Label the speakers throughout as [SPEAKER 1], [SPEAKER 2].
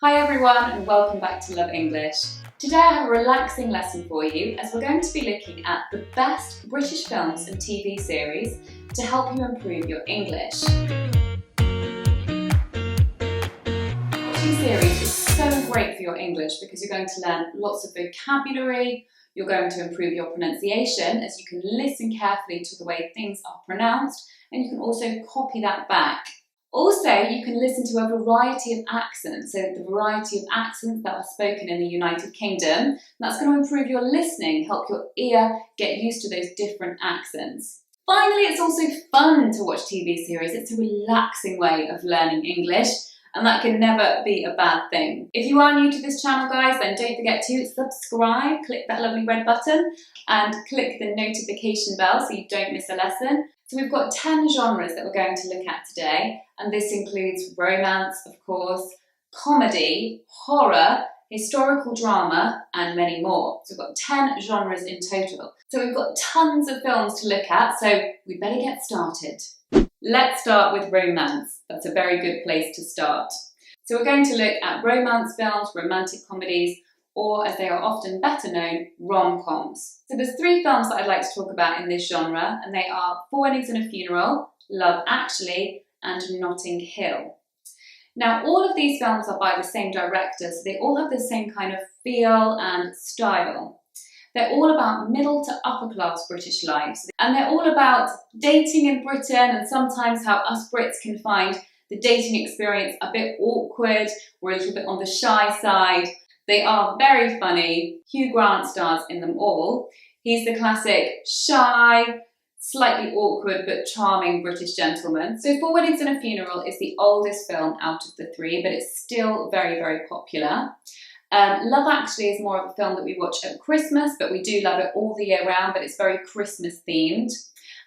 [SPEAKER 1] Hi everyone and welcome back to Love English. Today I have a relaxing lesson for you as we're going to be looking at the best British films and TV series to help you improve your English. Watching series is so great for your English because you're going to learn lots of vocabulary, you're going to improve your pronunciation as you can listen carefully to the way things are pronounced and you can also copy that back. Also, you can listen to a variety of accents, so the variety of accents that are spoken in the United Kingdom. That's going to improve your listening, help your ear get used to those different accents. Finally, it's also fun to watch TV series. It's a relaxing way of learning English, and that can never be a bad thing. If you are new to this channel, guys, then don't forget to subscribe, click that lovely red button, and click the notification bell so you don't miss a lesson. So we've got 10 genres that we're going to look at today, and this includes romance, of course, comedy, horror, historical drama, and many more. So we've got 10 genres in total. So we've got tons of films to look at, so we better get started. Let's start with romance. That's a very good place to start. So we're going to look at romance films, romantic comedies, or as they are often better known, rom-coms. So there's 3 films that I'd like to talk about in this genre, and they are 4 Weddings and a Funeral, Love Actually, and Notting Hill. Now, all of these films are by the same director, so they all have the same kind of feel and style. They're all about middle to upper class British lives, and they're all about dating in Britain and sometimes how us Brits can find the dating experience a bit awkward, or a little bit on the shy side. They are very funny. Hugh Grant stars in them all. He's the classic shy, slightly awkward but charming British gentleman. So 4 Weddings and a Funeral is the oldest film out of the 3, but it's still very, very popular. Love Actually is more of a film that we watch at Christmas, but we do love it all the year round, but it's very Christmas themed.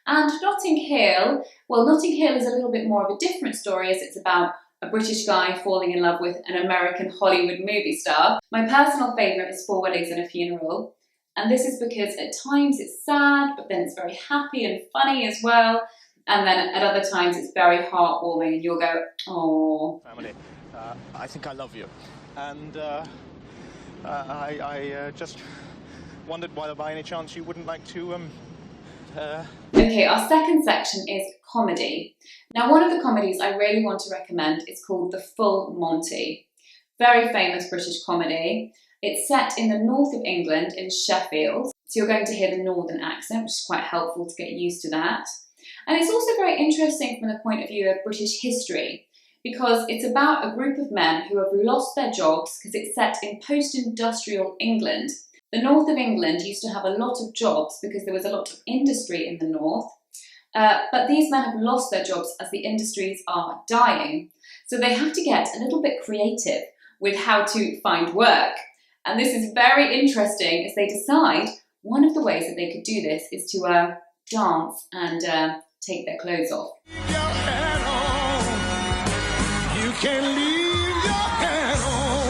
[SPEAKER 1] And Notting Hill, well, Notting Hill is a little bit more of a different story as it's about a British guy falling in love with an American Hollywood movie star. My personal favourite is 4 Weddings and a Funeral, and this is because at times it's sad, but then it's very happy and funny as well, and then at other times it's very heartwarming and you'll go, oh.
[SPEAKER 2] Family, I think I love you, and I just wondered whether by any chance you wouldn't like to
[SPEAKER 1] Okay, our second section is comedy. Now, one of the comedies I really want to recommend is called The Full Monty. Very famous British comedy. It's set in the north of England in Sheffield, so you're going to hear the northern accent, which is quite helpful to get used to that. And it's also very interesting from the point of view of British history, because it's about a group of men who have lost their jobs because it's set in post-industrial England. The north of England used to have a lot of jobs because there was a lot of industry in the north, but these men have lost their jobs as the industries are dying. So they have to get a little bit creative with how to find work. And this is very interesting as they decide one of the ways that they could do this is to dance and take their clothes off.
[SPEAKER 2] You can leave your hat on.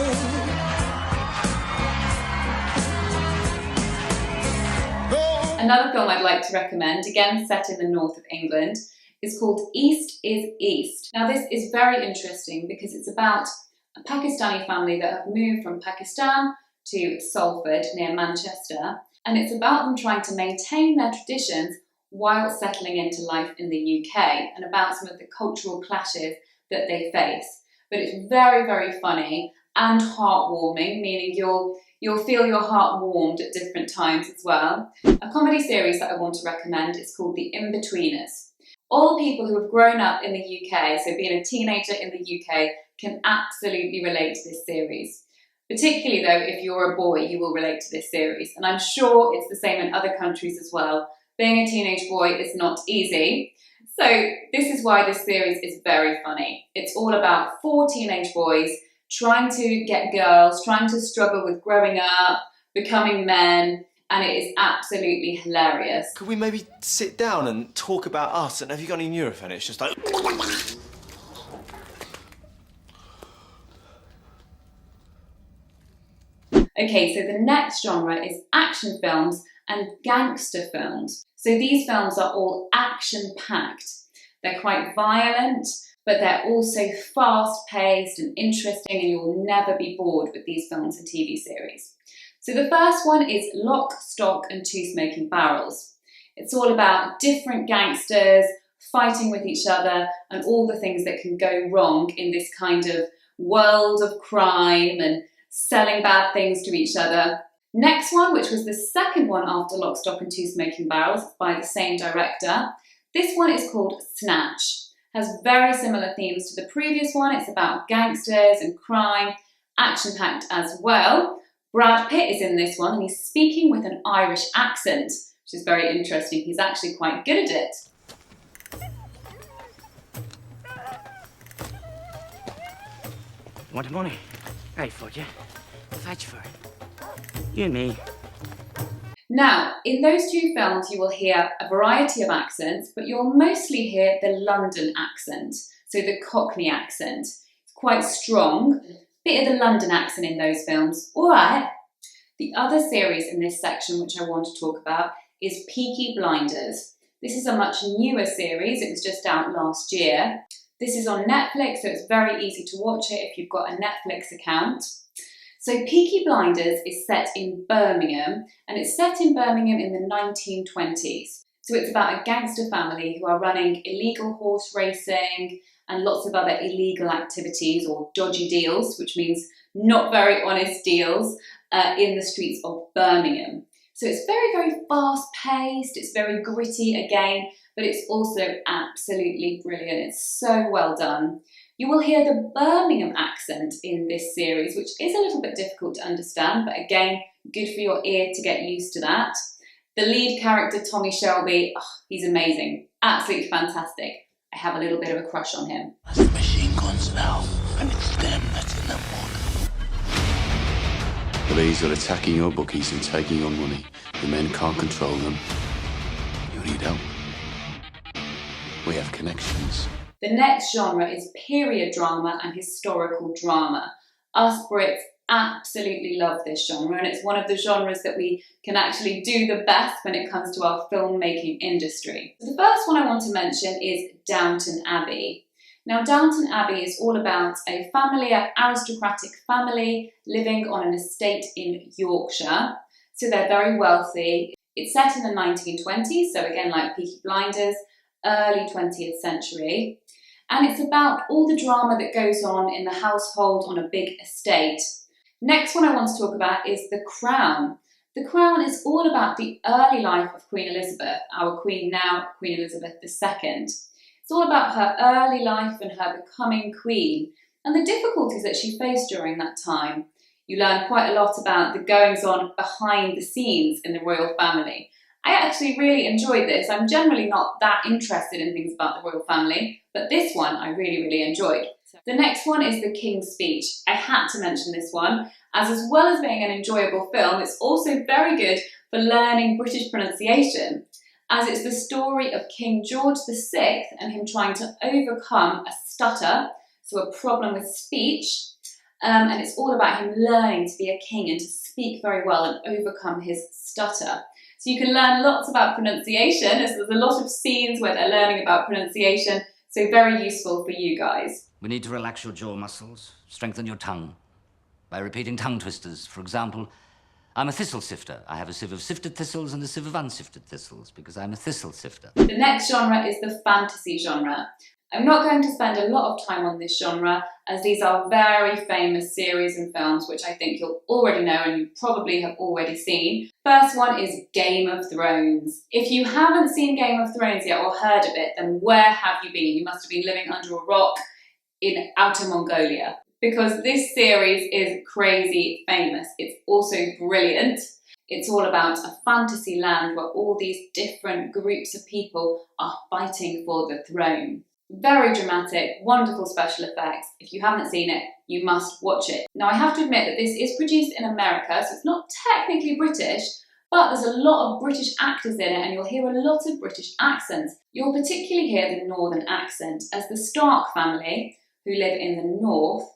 [SPEAKER 1] Another film I'd like to recommend, again set in the north of England, is called East is East. Now this is very interesting because it's about a Pakistani family that have moved from Pakistan to Salford near Manchester, and it's about them trying to maintain their traditions while settling into life in the UK and about some of the cultural clashes that they face. But it's very, very funny and heartwarming, meaning you'll feel your heart warmed at different times as well. A comedy series that I want to recommend is called The INBETWEENERS. All people who have grown up in the UK, so being a teenager in the UK, can absolutely relate to this series. Particularly though, if you're a boy, you will relate to this series. And I'm sure it's the same in other countries as well. Being a teenage boy is not easy. So this is why this series is very funny. It's all about 4 teenage boys trying to get girls, trying to struggle with growing up, becoming men, and it is absolutely hilarious.
[SPEAKER 3] Could we maybe sit down and talk about us? And have you got any Nurofen? It's just like...
[SPEAKER 1] Okay, so the next genre is action films and gangster films. So these films are all action-packed. They're quite violent, but they're also fast-paced and interesting, and you'll never be bored with these films and TV series. So the first one is Lock, Stock and Two Smoking Barrels. It's all about different gangsters fighting with each other and all the things that can go wrong in this kind of world of crime and selling bad things to each other. Next one, which was the second one after Lock, Stock and Two Smoking Barrels by the same director. This one is called Snatch. Has very similar themes to the previous one. It's about gangsters and crime, action-packed as well. Brad Pitt is in this one and he's speaking with an Irish accent, which is very interesting. He's actually quite good at it.
[SPEAKER 4] Want money? Right for you. Fight for it. You and me.
[SPEAKER 1] Now, in those two films, you will hear a variety of accents, but you'll mostly hear the London accent, so the Cockney accent. It's quite strong. Bit of the London accent in those films. All right. The other series in this section, which I want to talk about, is Peaky Blinders. This is a much newer series. It was just out last year. This is on Netflix, so it's very easy to watch it if you've got a Netflix account. So Peaky Blinders is set in Birmingham, and it's set in Birmingham in the 1920s. So it's about a gangster family who are running illegal horse racing and lots of other illegal activities or dodgy deals, which means not very honest deals, in the streets of Birmingham. So it's very, very fast-paced, it's very gritty again, but it's also absolutely brilliant. It's so well done. You will hear the Birmingham accent in this series, which is a little bit difficult to understand, but again, good for your ear to get used to that. The lead character, Tommy Shelby, he's amazing, absolutely fantastic. I have a little bit of a crush on him.
[SPEAKER 2] That's machine guns now, and it's them that's in the book.
[SPEAKER 5] Police are attacking your bookies and taking your money. The men can't control them. You need help. We have connections.
[SPEAKER 1] The next genre is period drama and historical drama. Us Brits absolutely love this genre, and it's one of the genres that we can actually do the best when it comes to our filmmaking industry. The first one I want to mention is Downton Abbey. Now, Downton Abbey is all about a family, an aristocratic family living on an estate in Yorkshire. So they're very wealthy. It's set in the 1920s, so again, like Peaky Blinders, early 20th century. And it's about all the drama that goes on in the household on a big estate. Next one I want to talk about is The Crown. The Crown is all about the early life of Queen Elizabeth, our Queen now, Queen Elizabeth II. It's all about her early life and her becoming Queen and the difficulties that she faced during that time. You learn quite a lot about the goings-on behind the scenes in the royal family. I actually really enjoyed this. I'm generally not that interested in things about the royal family, but this one I really, really enjoyed. The next one is The King's Speech. I had to mention this one, as well as being an enjoyable film, it's also very good for learning British pronunciation, as it's the story of King George VI and him trying to overcome a stutter, so a problem with speech, and it's all about him learning to be a king and to speak very well and overcome his stutter. So you can learn lots about pronunciation, as there's a lot of scenes where they're learning about pronunciation, so very useful for you guys.
[SPEAKER 4] We need to relax your jaw muscles, strengthen your tongue by repeating tongue twisters. For example, I'm a thistle sifter. I have a sieve of sifted thistles and a sieve of unsifted thistles because I'm a thistle sifter.
[SPEAKER 1] The next genre is the fantasy genre. I'm not going to spend a lot of time on this genre, as these are very famous series and films which I think you'll already know and you probably have already seen. First one is Game of Thrones. If you haven't seen Game of Thrones yet or heard of it, then where have you been? You must have been living under a rock in outer Mongolia, because this series is crazy famous. It's also brilliant. It's all about a fantasy land where all these different groups of people are fighting for the throne. Very dramatic, wonderful special effects. If you haven't seen it, you must watch it. Now, I have to admit that this is produced in America, so it's not technically British, but there's a lot of British actors in it and you'll hear a lot of British accents. You'll particularly hear the northern accent, as the Stark family, who live in the north,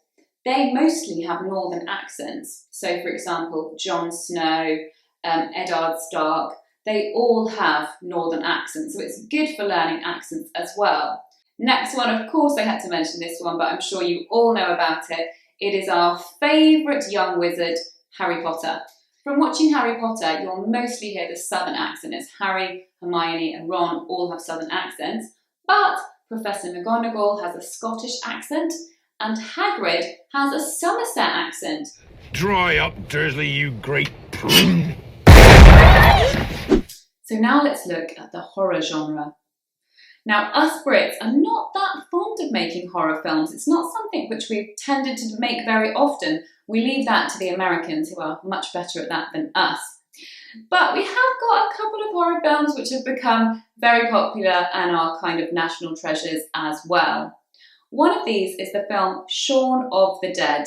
[SPEAKER 1] they mostly have northern accents. So, for example, Jon Snow, Eddard Stark, they all have northern accents, so it's good for learning accents as well. Next one, of course I had to mention this one, but I'm sure you all know about it. It is our favourite young wizard, Harry Potter. From watching Harry Potter, you'll mostly hear the southern accent as Harry, Hermione and Ron all have southern accents, but Professor McGonagall has a Scottish accent and Hagrid has a Somerset accent.
[SPEAKER 2] Dry up, Dursley, you great prune.
[SPEAKER 1] So now let's look at the horror genre. Now, us Brits are not that fond of making horror films. It's not something which we've tended to make very often. We leave that to the Americans, who are much better at that than us. But we have got a couple of horror films which have become very popular and are kind of national treasures as well. One of these is the film Shaun of the Dead,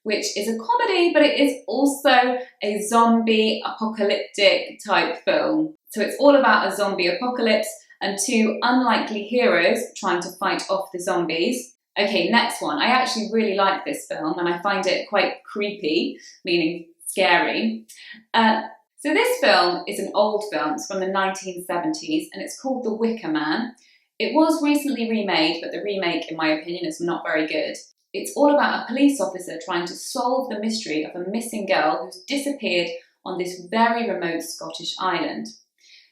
[SPEAKER 1] which is a comedy, but it is also a zombie apocalyptic type film. So it's all about a zombie apocalypse and two unlikely heroes trying to fight off the zombies. Okay, next one. I actually really like this film and I find it quite creepy, meaning scary. So this film is an old film. It's from the 1970s and it's called The Wicker Man. It was recently remade, but the remake, in my opinion, is not very good. It's all about a police officer trying to solve the mystery of a missing girl who's disappeared on this very remote Scottish island.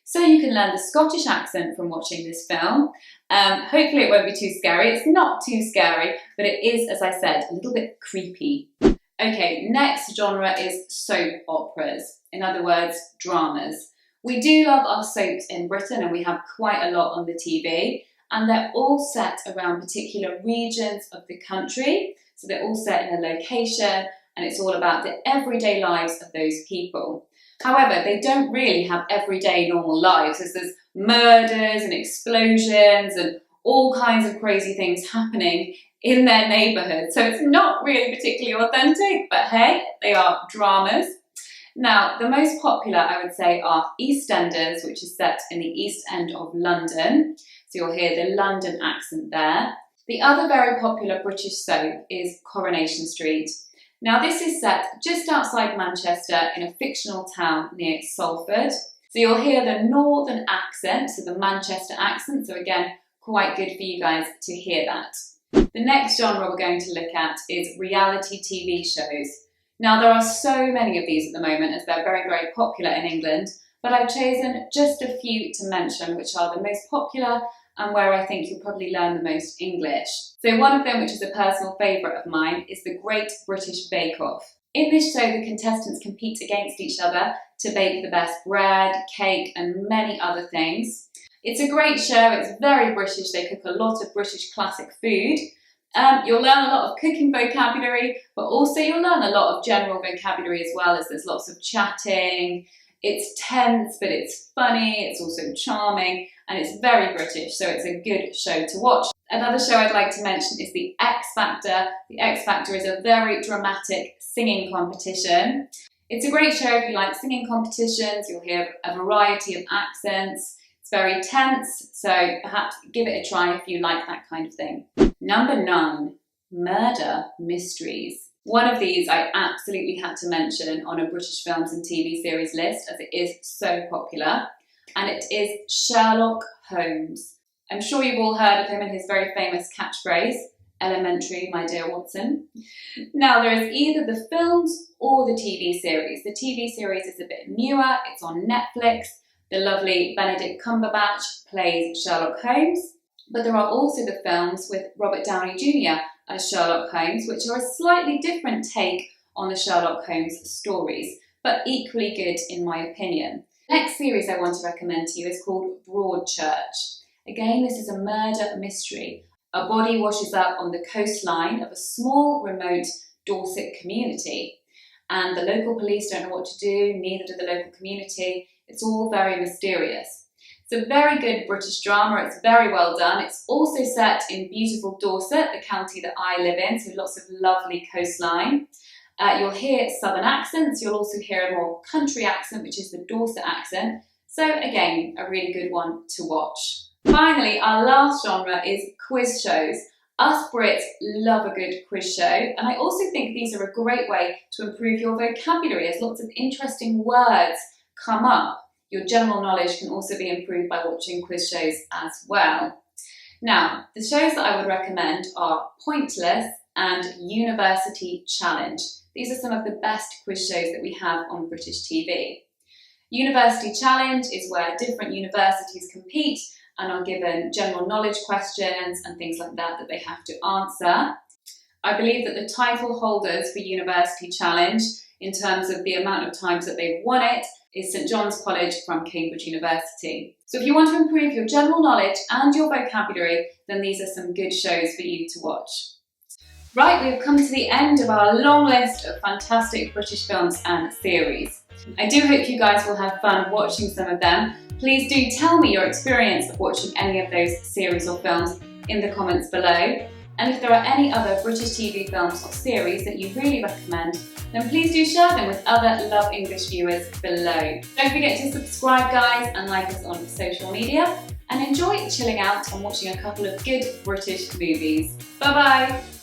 [SPEAKER 1] So you can learn the Scottish accent from watching this film. Hopefully it won't be too scary. It's not too scary, but it is, as I said, a little bit creepy. Okay, next genre is soap operas. In other words, dramas. We do love our soaps in Britain and we have quite a lot on the TV, and they're all set around particular regions of the country. So they're all set in a location and it's all about the everyday lives of those people. However, they don't really have everyday normal lives, as there's murders and explosions and all kinds of crazy things happening in their neighbourhood. So it's not really particularly authentic, but hey, they are dramas. Now, the most popular, I would say, are EastEnders, which is set in the East End of London. So you'll hear the London accent there. The other very popular British soap is Coronation Street. Now, this is set just outside Manchester in a fictional town near Salford. So you'll hear the northern accent, so the Manchester accent. So again, quite good for you guys to hear that. The next genre we're going to look at is reality TV shows. Now, there are so many of these at the moment as they're very, very popular in England, but I've chosen just a few to mention which are the most popular and where I think you'll probably learn the most English. So one of them, which is a personal favourite of mine, is the Great British Bake Off. In this show, the contestants compete against each other to bake the best bread, cake and many other things. It's a great show, it's very British, they cook a lot of British classic food. You'll learn a lot of cooking vocabulary, but also you'll learn a lot of general vocabulary as well, as there's lots of chatting. It's tense, but it's funny, it's also charming, and it's very British, so it's a good show to watch. Another show I'd like to mention is The X Factor. The X Factor is a very dramatic singing competition. It's a great show if you like singing competitions. You'll hear a variety of accents. It's very tense, so perhaps give it a try if you like that kind of thing. Number 9, murder mysteries. One of these I absolutely had to mention on a British films and TV series list as it is so popular, and it is Sherlock Holmes. I'm sure you've all heard of him and his very famous catchphrase, "Elementary, my dear Watson." Now, there is either the films or the TV series. The TV series is a bit newer, it's on Netflix. The lovely Benedict Cumberbatch plays Sherlock Holmes, but there are also the films with Robert Downey Jr. as Sherlock Holmes, which are a slightly different take on the Sherlock Holmes stories, but equally good in my opinion. The next series I want to recommend to you is called Broadchurch. Again, this is a murder mystery. A body washes up on the coastline of a small, remote Dorset community, and the local police don't know what to do, neither do the local community. It's all very mysterious. It's a very good British drama, it's very well done. It's also set in beautiful Dorset, the county that I live in, so lots of lovely coastline. You'll hear southern accents, you'll also hear a more country accent, which is the Dorset accent. So again, a really good one to watch. Finally, our last genre is quiz shows. Us Brits love a good quiz show, and I also think these are a great way to improve your vocabulary as lots of interesting words come up. Your general knowledge can also be improved by watching quiz shows as well. Now, the shows that I would recommend are Pointless and University Challenge. These are some of the best quiz shows that we have on British TV. University Challenge is where different universities compete and are given general knowledge questions and things like that they have to answer. I believe that the title holders for University Challenge, in terms of the amount of times that they've won it, is St John's College from Cambridge University. So if you want to improve your general knowledge and your vocabulary, then these are some good shows for you to watch. Right, we've come to the end of our long list of fantastic British films and series. I do hope you guys will have fun watching some of them. Please do tell me your experience of watching any of those series or films in the comments below. And if there are any other British TV films or series that you really recommend, then please do share them with other Love English viewers below. Don't forget to subscribe, guys, and like us on social media. And enjoy chilling out and watching a couple of good British movies. Bye bye!